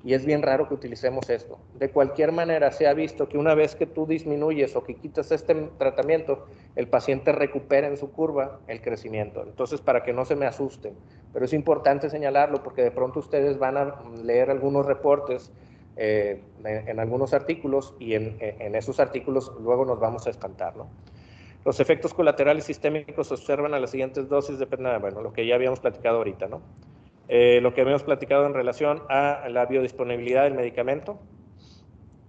Speaker 1: Y es bien raro que utilicemos esto. De cualquier manera, se ha visto que una vez que tú disminuyes o que quitas este tratamiento, el paciente recupera en su curva el crecimiento. Entonces, para que no se me asusten. Pero es importante señalarlo porque de pronto ustedes van a leer algunos reportes en algunos artículos y en esos artículos luego nos vamos a espantar, ¿no? Los efectos colaterales sistémicos se observan a las siguientes dosis, depende de lo que ya habíamos platicado ahorita, ¿no? Lo que habíamos platicado en relación a la biodisponibilidad del medicamento,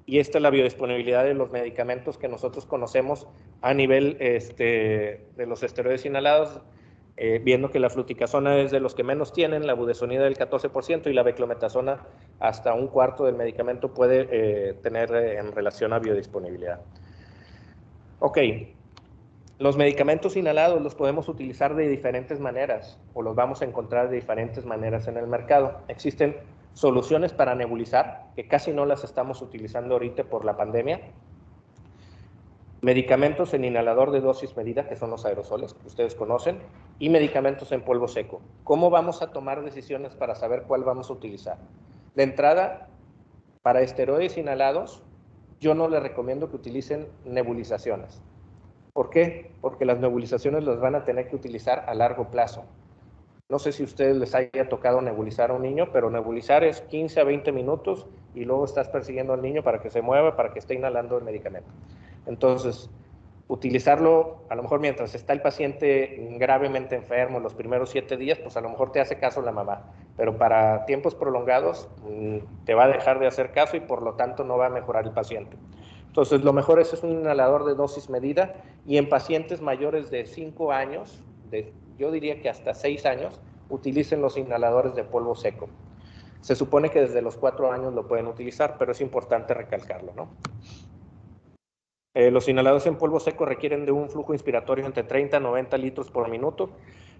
Speaker 1: y esta es la biodisponibilidad de los medicamentos que nosotros conocemos a nivel de los esteroides inhalados, viendo que la fluticasona es de los que menos tienen, la budesonida del 14% y la beclometasona hasta un cuarto del medicamento puede tener en relación a biodisponibilidad. Ok. Los medicamentos inhalados los podemos utilizar de diferentes maneras o los vamos a encontrar de diferentes maneras en el mercado. Existen soluciones para nebulizar, que casi no las estamos utilizando ahorita por la pandemia. Medicamentos en inhalador de dosis medida, que son los aerosoles, que ustedes conocen, y medicamentos en polvo seco. ¿Cómo vamos a tomar decisiones para saber cuál vamos a utilizar? De entrada, para esteroides inhalados, yo no les recomiendo que utilicen nebulizaciones. ¿Por qué? Porque las nebulizaciones las van a tener que utilizar a largo plazo. No sé si a ustedes les haya tocado nebulizar a un niño, pero nebulizar es 15 a 20 minutos y luego estás persiguiendo al niño para que se mueva, para que esté inhalando el medicamento. Entonces, utilizarlo a lo mejor mientras está el paciente gravemente enfermo, los primeros 7 días, pues a lo mejor te hace caso la mamá, pero para tiempos prolongados te va a dejar de hacer caso y por lo tanto no va a mejorar el paciente. Entonces, lo mejor es un inhalador de dosis medida y en pacientes mayores de 5 años, yo diría que hasta 6 años, utilicen los inhaladores de polvo seco. Se supone que desde los 4 años lo pueden utilizar, pero es importante recalcarlo, ¿no? Los inhaladores en polvo seco requieren de un flujo inspiratorio entre 30 a 90 litros por minuto,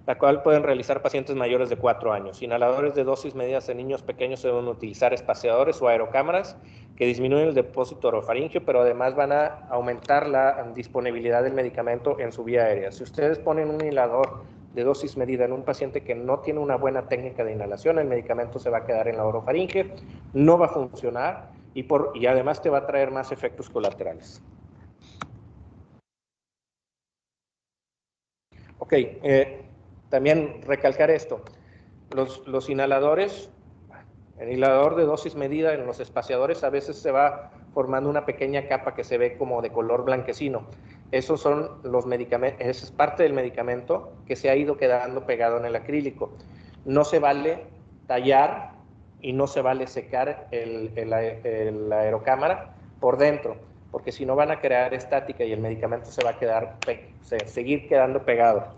Speaker 1: la cual pueden realizar pacientes mayores de 4 años. Inhaladores de dosis medidas en niños pequeños se deben utilizar espaciadores o aerocámaras que disminuyen el depósito orofaringeo, pero además van a aumentar la disponibilidad del medicamento en su vía aérea. Si ustedes ponen un inhalador de dosis medida en un paciente que no tiene una buena técnica de inhalación, el medicamento se va a quedar en la orofaringe, no va a funcionar y además te va a traer más efectos colaterales. Ok, también recalcar esto. Los inhaladores, el inhalador de dosis medida en los espaciadores a veces se va formando una pequeña capa que se ve como de color blanquecino. Esos son los medicamentos, esa es parte del medicamento que se ha ido quedando pegado en el acrílico. no se vale tallar y no se vale secar la aerocámara por dentro, porque si no van a crear estática y el medicamento se va a quedar, seguir quedando pegado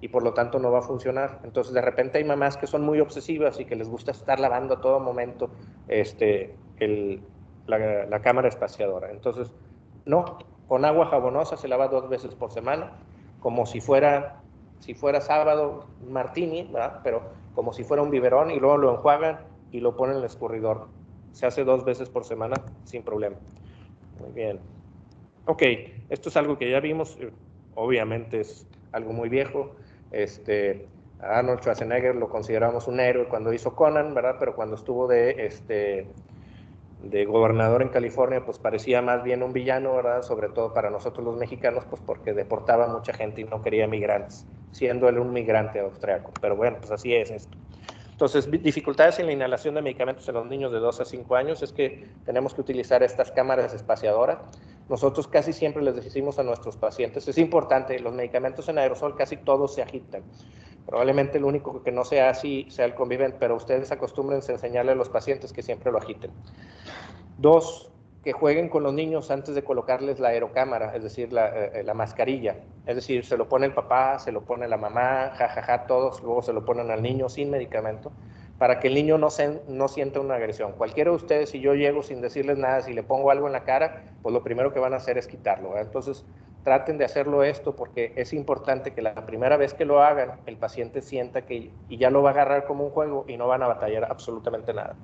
Speaker 1: y por lo tanto no va a funcionar. Entonces de repente hay mamás que son muy obsesivas y que les gusta estar lavando a todo momento la cámara espaciadora. Entonces, no, con agua jabonosa se lava 2 veces por semana, como si fuera sábado martini, ¿verdad? Pero como si fuera un biberón, y luego lo enjuagan y lo ponen en el escurridor. Se hace 2 veces por semana sin problema. Muy bien. Ok, esto es algo que ya vimos, obviamente es algo muy viejo. Arnold Schwarzenegger lo consideramos un héroe cuando hizo Conan, ¿verdad? Pero cuando estuvo de gobernador en California, pues parecía más bien un villano, ¿verdad? Sobre todo para nosotros los mexicanos, pues porque deportaba a mucha gente y no quería migrantes, siendo él un migrante austriaco. Pero bueno, pues así es esto. Entonces, dificultades en la inhalación de medicamentos en los niños de 2 a 5 años es que tenemos que utilizar estas cámaras espaciadoras. Nosotros casi siempre les decimos a nuestros pacientes, es importante, los medicamentos en aerosol casi todos se agitan. Probablemente el único que no sea así sea el Convivent, pero ustedes acostúmbrense a enseñarle a los pacientes que siempre lo agiten. 2, que jueguen con los niños antes de colocarles la aerocámara, es decir, la mascarilla. Es decir, se lo pone el papá, se lo pone la mamá, jajaja, todos, luego se lo ponen al niño sin medicamento, para que el niño no sienta una agresión. Cualquiera de ustedes, si yo llego sin decirles nada, si le pongo algo en la cara, pues lo primero que van a hacer es quitarlo, ¿verdad? Entonces, traten de hacerlo esto porque es importante que la primera vez que lo hagan, el paciente sienta que y ya lo va a agarrar como un juego y no van a batallar absolutamente nada.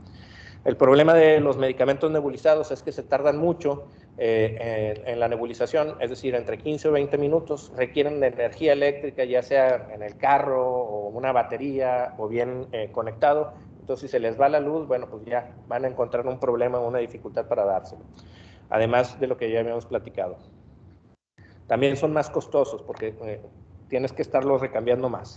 Speaker 1: El problema de los medicamentos nebulizados es que se tardan mucho en la nebulización, es decir, entre 15 o 20 minutos, requieren de energía eléctrica, ya sea en el carro o una batería o bien conectado. Entonces, si se les va la luz, bueno, pues ya van a encontrar un problema o una dificultad para dárselo. Además de lo que ya habíamos platicado. También son más costosos porque tienes que estarlos recambiando más.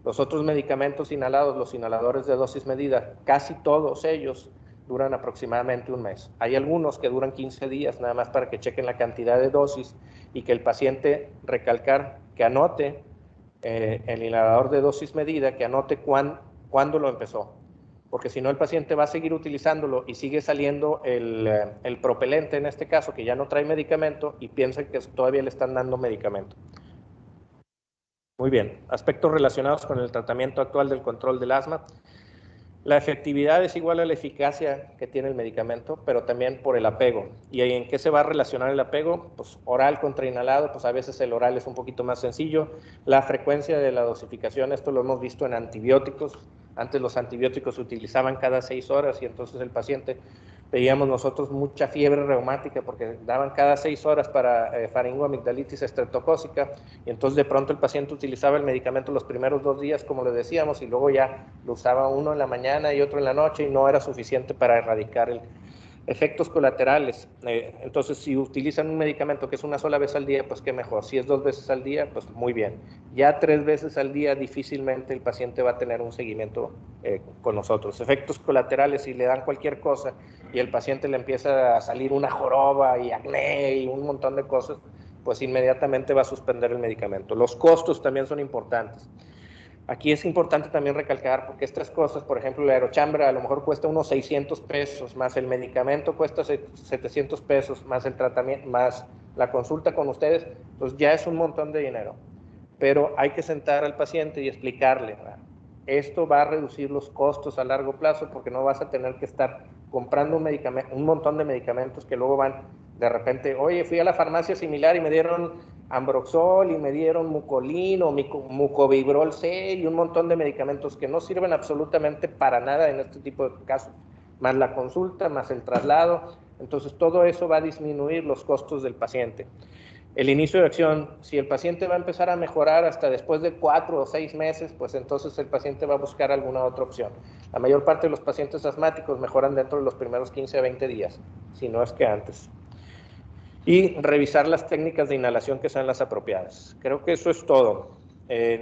Speaker 1: Los otros medicamentos inhalados, los inhaladores de dosis medida, casi todos ellos duran aproximadamente un mes. Hay algunos que duran 15 días, nada más para que chequen la cantidad de dosis y que el paciente, recalcar, que anote el inhalador de dosis medida, que anote cuándo lo empezó. Porque si no el paciente va a seguir utilizándolo y sigue saliendo el propelente, en este caso, que ya no trae medicamento, y piensa que todavía le están dando medicamento. Muy bien, aspectos relacionados con el tratamiento actual del control del asma. La efectividad es igual a la eficacia que tiene el medicamento, pero también por el apego. ¿Y en qué se va a relacionar el apego? Pues oral contra inhalado, pues a veces el oral es un poquito más sencillo. La frecuencia de la dosificación, esto lo hemos visto en antibióticos. Antes los antibióticos se utilizaban cada 6 horas y entonces el paciente, veíamos nosotros mucha fiebre reumática porque daban cada 6 horas para faringoamigdalitis estreptocócica y entonces de pronto el paciente utilizaba el medicamento los primeros 2 días, como le decíamos, y luego ya lo usaba uno en la mañana y otro en la noche y no era suficiente para erradicar el efectos colaterales. Entonces, si utilizan un medicamento que es una sola vez al día, pues qué mejor. Si es 2 veces al día, pues muy bien. Ya 3 veces al día, difícilmente el paciente va a tener un seguimiento con nosotros. Efectos colaterales, si le dan cualquier cosa y el paciente le empieza a salir una joroba y acné y un montón de cosas, pues inmediatamente va a suspender el medicamento. Los costos también son importantes. Aquí es importante también recalcar, porque estas cosas, por ejemplo, la aerochambra a lo mejor cuesta unos 600 pesos, más el medicamento cuesta 700 pesos, más el tratamiento, más la consulta con ustedes, pues ya es un montón de dinero. Pero hay que sentar al paciente y explicarle, ¿verdad? Esto va a reducir los costos a largo plazo porque no vas a tener que estar comprando un montón de medicamentos que luego van de repente, oye, fui a la farmacia similar y me dieron Ambroxol y me dieron Mucolin o Mucovibrol C y un montón de medicamentos que no sirven absolutamente para nada en este tipo de casos, más la consulta, más el traslado. Entonces todo eso va a disminuir los costos del paciente. El inicio de acción, si el paciente va a empezar a mejorar hasta después de 4 o 6 meses, pues entonces el paciente va a buscar alguna otra opción. La mayor parte de los pacientes asmáticos mejoran dentro de los primeros 15 a 20 días, si no es que antes. Y revisar las técnicas de inhalación que sean las apropiadas. Creo que eso es todo.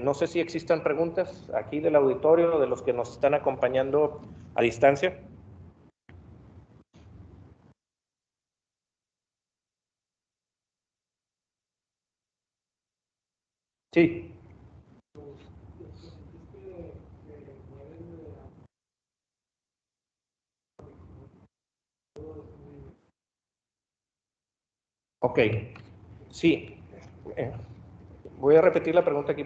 Speaker 1: No sé si existan preguntas aquí del auditorio o de los que nos están acompañando a distancia. Sí. Ok, sí. Voy a repetir la pregunta aquí.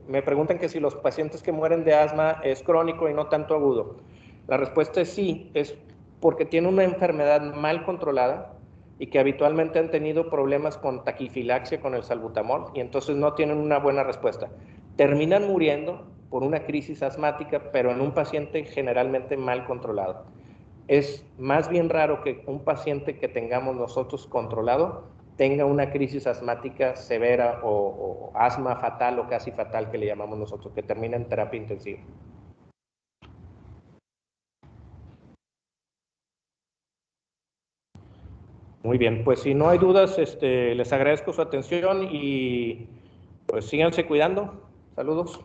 Speaker 1: Me preguntan que si los pacientes que mueren de asma es crónico y no tanto agudo. La respuesta es sí, es porque tiene una enfermedad mal controlada y que habitualmente han tenido problemas con taquifilaxia con el salbutamol y entonces no tienen una buena respuesta. Terminan muriendo por una crisis asmática, pero en un paciente generalmente mal controlado. Es más bien raro que un paciente que tengamos nosotros controlado tenga una crisis asmática severa o asma fatal o casi fatal que le llamamos nosotros, que termina en terapia intensiva. Muy bien, pues si no hay dudas, les agradezco su atención y pues síganse cuidando. Saludos.